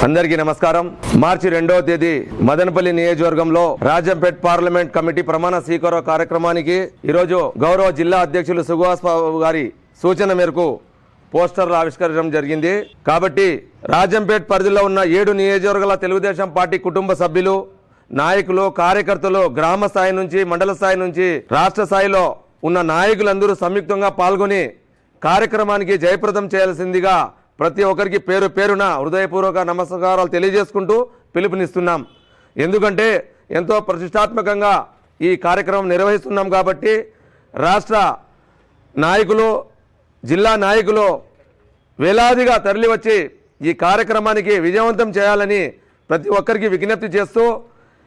అందరికీ నమస్కారం. మార్చి 2వ తేదీ మదనపల్లి నియోజకవర్గంలో రాజంపేట్ పార్లమెంట్ కమిటీ ప్రమాణ స్వీకార కార్యక్రమానికి ఈరోజు గౌరవ జిల్లా అధ్యక్షులు సుభాష్ బాబు గారి సూచన మేరకు పోస్టర్లు ఆవిష్కరించడం జరిగింది. కాబట్టి రాజంపేట్ పరిధిలో ఉన్న 7 నియోజకవర్గాల తెలుగుదేశం పార్టీ కుటుంబ సభ్యులు, నాయకులు, కార్యకర్తలు గ్రామ స్థాయి నుంచి మండల స్థాయి నుంచి రాష్ట్ర స్థాయిలో ఉన్న నాయకులందరూ సంయుక్తంగా పాల్గొని కార్యక్రమానికి జయప్రదం చేయాల్సిందిగా ప్రతి ఒక్కరికి పేరు పేరున హృదయపూర్వక నమస్కారాలు తెలియజేసుకుంటూ పిలుపునిస్తున్నాం. ఎందుకంటే ఎంతో ప్రతిష్టాత్మకంగా ఈ కార్యక్రమం నిర్వహిస్తున్నాం కాబట్టి రాష్ట్ర నాయకులు, జిల్లా నాయకులు వేలాదిగా తరలివచ్చి ఈ కార్యక్రమానికి విజయవంతం చేయాలని ప్రతి ఒక్కరికి విజ్ఞప్తి చేస్తూ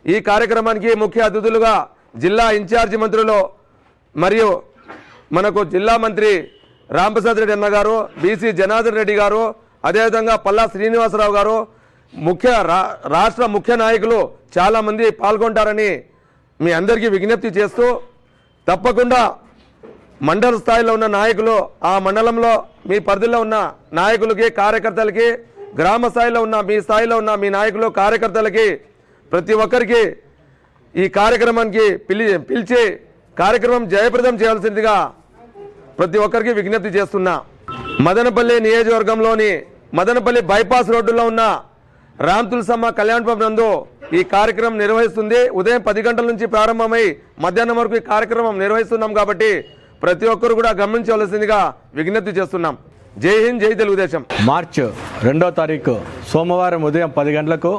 ఈ కార్యక్రమానికి ముఖ్య అతిథులుగా జిల్లా ఇన్ఛార్జి మంత్రులు మరియు మనకు జిల్లా మంత్రి రాంప్రసాద్ రెడ్డి అన్న గారు, బీసీ జనార్దన్ రెడ్డి గారు, అదేవిధంగా పల్లా శ్రీనివాసరావు గారు, రాష్ట్ర ముఖ్య నాయకులు చాలామంది పాల్గొంటారని మీ అందరికీ విజ్ఞప్తి చేస్తూ తప్పకుండా మండల స్థాయిలో ఉన్న నాయకులు, ఆ మండలంలో మీ పరిధిలో ఉన్న నాయకులకి, కార్యకర్తలకి, గ్రామ స్థాయిలో ఉన్న మీ స్థాయిలో ఉన్న మీ నాయకులు, కార్యకర్తలకి ప్రతి ఒక్కరికి ఈ కార్యక్రమానికి పిలిచి కార్యక్రమం జయప్రదం చేయాల్సిందిగా ప్రతి ఒక్కరికి విజ్ఞప్తి చేస్తున్నా. మదనపల్లి నియోజకవర్గంలోని మదనపల్లి బైపాస్ రోడ్డులో ఉన్న రామ్ తులసమ్మ కళ్యాణ్ నందు ఈ కార్యక్రమం నిర్వహిస్తుంది. ఉదయం 10 గంటల నుంచి ప్రారంభమై మధ్యాహ్నం వరకు ఈ కార్యక్రమం నిర్వహిస్తున్నాం కాబట్టి ప్రతి ఒక్కరు కూడా గమనించవలసిందిగా విజ్ఞప్తి చేస్తున్నాం. జై హింద్, జై తెలుగుదేశం. మార్చి 2వ తారీఖు సోమవారం ఉదయం 10 గంటలకు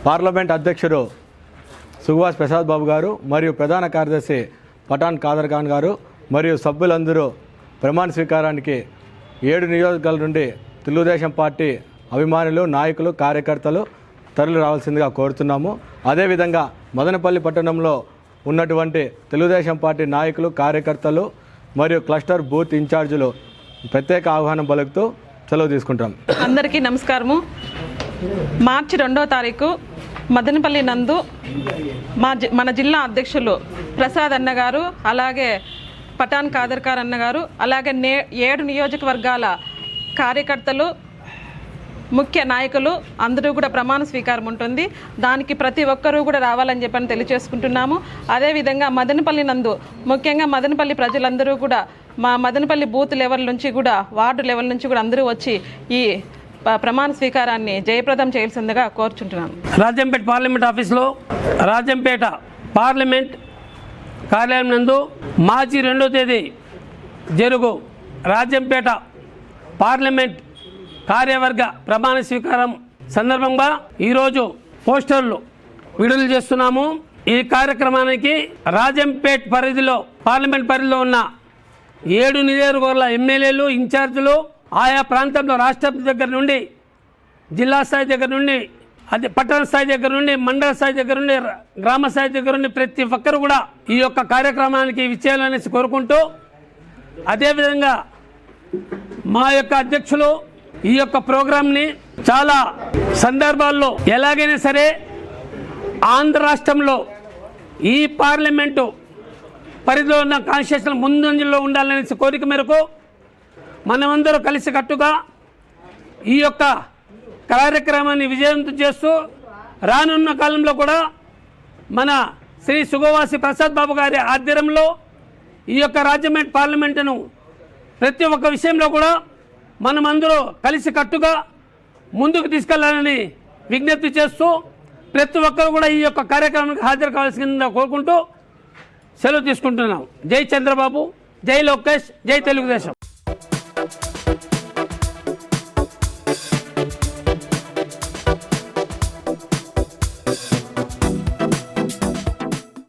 పార్లమెంట్ అధ్యక్షుడు సుభాష్ ప్రసాద్ బాబు గారు మరియు ప్రధాన కార్యదర్శి పఠాన్ కాదర్ ఖాన్ గారు మరియు సభ్యులందరూ ప్రమాణ స్వీకారానికి 7 నియోజకవర్గాల నుండి తెలుగుదేశం పార్టీ అభిమానులు, నాయకులు, కార్యకర్తలు తరలి రావాల్సిందిగా కోరుతున్నాము. అదేవిధంగా మదనపల్లి పట్టణంలో ఉన్నటువంటి తెలుగుదేశం పార్టీ నాయకులు, కార్యకర్తలు మరియు క్లస్టర్ బూత్ ఇన్ఛార్జీలు ప్రత్యేక ఆహ్వానం పలుకుతూ సెలవు తీసుకుంటాం. అందరికీ నమస్కారము. మార్చి 2వ తారీఖు మదనపల్లి నందు మన జిల్లా అధ్యక్షులు ప్రసాద్ అన్న గారు, అలాగే పఠాన్ కాదర్ ఖాన్ అన్న గారు, అలాగే 7 నియోజకవర్గాల కార్యకర్తలు, ముఖ్య నాయకులు అందరూ కూడా ప్రమాణ స్వీకారం ఉంటుంది. దానికి ప్రతి ఒక్కరూ కూడా రావాలని చెప్పని తెలియజేసుకుంటున్నాము. అదేవిధంగా మదనపల్లి నందు ముఖ్యంగా మదనపల్లి ప్రజలందరూ కూడా మా మదనపల్లి బూత్ లెవెల్ నుంచి కూడా వార్డు లెవెల్ నుంచి కూడా అందరూ వచ్చి ఈ ప్రమాణ స్వీకారాన్ని జయప్రదం చేయాల్సిందిగా కోరుచుంటున్నాను. రాజంపేట పార్లమెంట్ ఆఫీస్లో రాజంపేట పార్లమెంట్ కార్యాలయం నందు మార్చి 2వ తేదీ జరుగు రాజంపేట పార్లమెంట్ కార్యవర్గ ప్రమాణ స్వీకారం సందర్భంగా ఈరోజు పోస్టర్లు విడుదల చేస్తున్నాము. ఈ కార్యక్రమానికి రాజంపేట్ పరిధిలో పార్లమెంట్ పరిధిలో ఉన్న 7 నియోజకవర్గాల ఎమ్మెల్యేలు, ఇన్ఛార్జీలు, ఆయా ప్రాంతంలో రాష్ట్రపతి దగ్గర నుండి, జిల్లా స్థాయి దగ్గర నుండి, అదే పట్టణ స్థాయి దగ్గర నుండి, మండల స్థాయి దగ్గర నుండి, గ్రామ స్థాయి దగ్గర నుండి ప్రతి ఒక్కరు కూడా ఈ యొక్క కార్యక్రమానికి విచ్చేయాలనేసి కోరుకుంటూ, అదేవిధంగా మా యొక్క అధ్యక్షులు ఈ యొక్క ప్రోగ్రాంని చాలా సందర్భాల్లో ఎలాగైనా సరే ఆంధ్ర రాష్ట్రంలో ఈ పార్లమెంటు పరిధిలో ఉన్న కాన్స్టిట్యూషన్ ముందంజలో ఉండాలనేసి కోరిక మేరకు మనమందరూ కలిసికట్టుగా ఈ యొక్క కార్యక్రమాన్ని విజయవంతం చేస్తూ రానున్న కాలంలో కూడా మన శ్రీ సుగవాసి ప్రసాద్ బాబు గారి ఆధ్వర్యంలో ఈ యొక్క రాజంపేట్ పార్లమెంటును ప్రతి ఒక్క విషయంలో కూడా మనమందరూ కలిసికట్టుగా ముందుకు తీసుకెళ్లాలని విజ్ఞప్తి చేస్తూ ప్రతి ఒక్కరు కూడా ఈ యొక్క కార్యక్రమానికి హాజరు కావాల్సిందిగా కోరుకుంటూ సెలవు తీసుకుంటున్నాం. జై చంద్రబాబు, జై లోకేష్, జై తెలుగుదేశం.